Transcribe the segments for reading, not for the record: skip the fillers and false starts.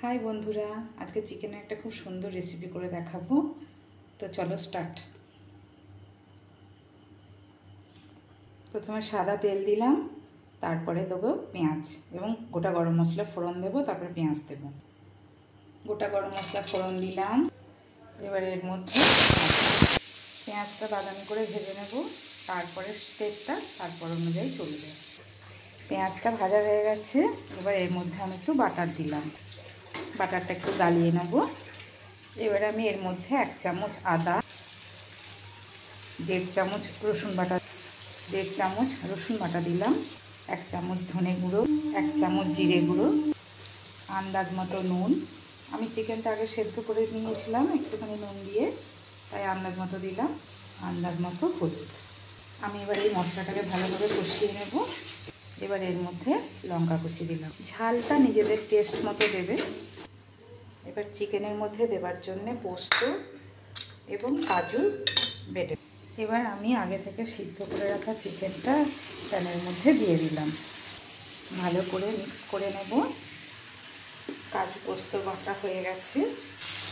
High বন্ধুরা, আজকে চিকেনের একটা খুব সুন্দর রেসিপি করে দেখাবো। তো চলো স্টার্ট। প্রথমে সাদা তেল দিলাম, তারপরে দেবো পেঁয়াজ এবং গোটা গরম মশলা ফোড়ন দেবো, তারপরে পেঁয়াজ দেবো। গোটা গরম মশলা ফোড়ন দিলাম। এবার এর মধ্যে পেঁয়াজটা বাদামি করে ভেজে নেব, তারপরে স্টেপটা তারপর অনুযায়ী চলবে। পেঁয়াজটা ভাজা হয়ে গেছে। এবার এর মধ্যে আমি একটু বাটার দিলাম, বাটারটা একটু গালিয়ে নেব। এবার আমি এর মধ্যে 1 চামচ আদা, 1.5 চামচ রসুন বাটা, 1.5 চামচ রসুন বাটা দিলাম, 1 চামচ ধনে গুঁড়ো, 1 চামচ জিরে গুঁড়ো, আন্দাজ মতো নুন। আমি চিকেনটা আগে সেদ্ধ করে নিয়েছিলাম একটুখানি নুন দিয়ে, তাই আন্দাজ মতো দিলাম, আন্দাজ মতো হলুদ। আমি এবার এই মশলাটাকে ভালোভাবে কষিয়ে নেব। এবার এর মধ্যে লঙ্কা কুচি দিলাম, ঝালটা নিজেদের টেস্ট মতো দেবে। এবার চিকেনের মধ্যে দেবার জন্যে পোস্ত এবং কাজু বেটে, এবার আমি আগে থেকে সিদ্ধ করে রাখা চিকেনটা প্যানের মধ্যে দিয়ে দিলাম, ভালো করে মিক্স করে নেব। কাজু পোস্ত বাটা হয়ে গেছে।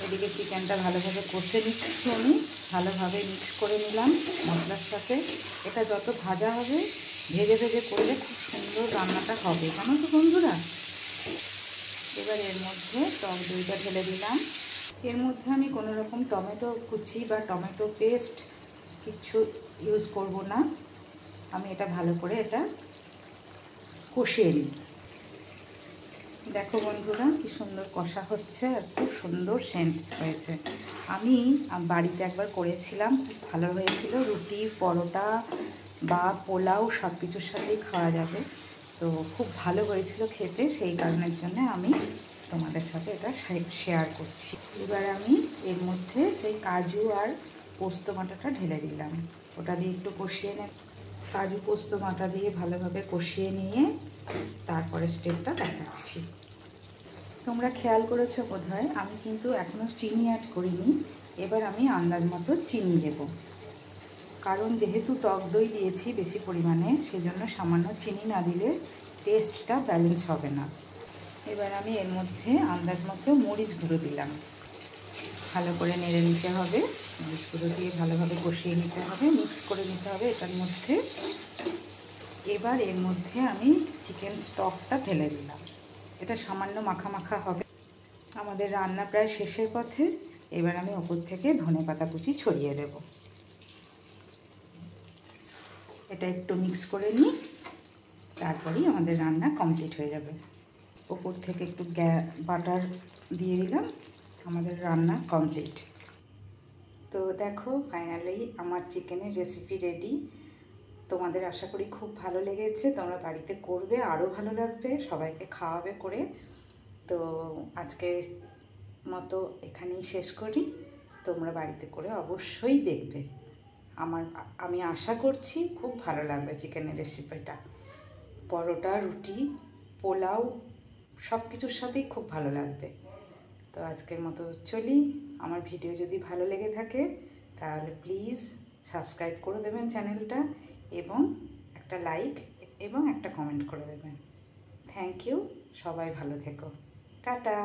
এদিকে চিকেনটা ভালোভাবে কষে নিচ্ছি, আমি ভালোভাবে মিক্স করে নিলাম মশলার সাথে। এটা যত ভাজা হবে, ভেজে ভেজে করলে খুব সুন্দর রান্নাটা হবে, জানো তো বন্ধুরা। এবার এর মধ্যে টক দইটা ঢেলে দিলাম। এর মধ্যে আমি কোনো রকম টমেটো কুচি বা টমেটো পেস্ট কিছু ইউজ করব না। আমি এটা ভালো করে এটা কষিয়ে নিই। দেখো বন্ধুরা, কি সুন্দর কষা হচ্ছে আর খুব সুন্দর সেন্ট হয়েছে। আমি বাড়িতে একবার করেছিলাম, খুব ভালো হয়েছিল। রুটি, পরোটা বা পোলাও সব কিছুর সাথেই খাওয়া যাবে। তো খুব ভালো হয়েছিল খেতে, সেই কারণের জন্য আমি তোমাদের সাথে এটা শেয়ার করছি। এবার আমি এর মধ্যে সেই কাজু আর পোস্ত বাটাটা ঢেলে দিলাম, ওটা দিয়ে একটু কষিয়ে নেব। কাজু পোস্ত বাটা দিয়ে ভালোভাবে কষিয়ে নিয়ে তারপরে স্টেপটা দেখাচ্ছি। তোমরা খেয়াল করেছো বোধহয়, আমি কিন্তু এখনও চিনি অ্যাড করিনি। এবার আমি আন্দাজ মতো চিনি দেব, কারণ যেহেতু টক দই দিয়েছি বেশি পরিমাণে, সেজন্য সামান্য চিনি না দিলে টেস্টটা ব্যালেন্স হবে না। এবার আমি এর মধ্যে আন্দাজ মতো মরিচ গুঁড়ো দিলাম, ভালো করে নেড়ে নিতে হবে। মরিচ গুঁড়ো দিয়ে ভালোভাবে কষিয়ে নিতে হবে, মিক্স করে নিতে হবে এটার মধ্যে। এবার এর মধ্যে আমি চিকেন স্টকটা ঢেলে দিলাম, এটা সামান্য মাখা মাখা হবে। আমাদের রান্না প্রায় শেষের পথে। এবার আমি ওপর থেকে ধনেপাতা কুচি ছড়িয়ে দেব। এটা একটু মিক্স করে নিই, তারপরেই আমাদের রান্না কমপ্লিট হয়ে যাবে। ওপর থেকে একটু বাটার দিয়ে দিলাম, আমাদের রান্না কমপ্লিট। তো দেখো, ফাইনালি আমার চিকেনের রেসিপি রেডি। তোমাদের আশা করি খুব ভালো লেগেছে, তোমরা বাড়িতে করবে, আরও ভালো লাগবে, সবাইকে খাওয়াবে করে। তো আজকে মতো এখানেই শেষ করি। তোমরা বাড়িতে করে অবশ্যই দেখবে। আমি আশা করছি খুব ভালো লাগবে চিকেনের রেসিপিটা। পরোটা, রুটি, পোলাও সব কিছুর সাথেই খুব ভালো লাগবে। তো আজকের মতো চলি। আমার ভিডিও যদি ভালো লেগে থাকে তাহলে প্লিজ সাবস্ক্রাইব করে দেবেন চ্যানেলটা, এবং একটা লাইক এবং একটা কমেন্ট করে দেবেন। Thank you. সবাই ভালো থেকো। টাটা।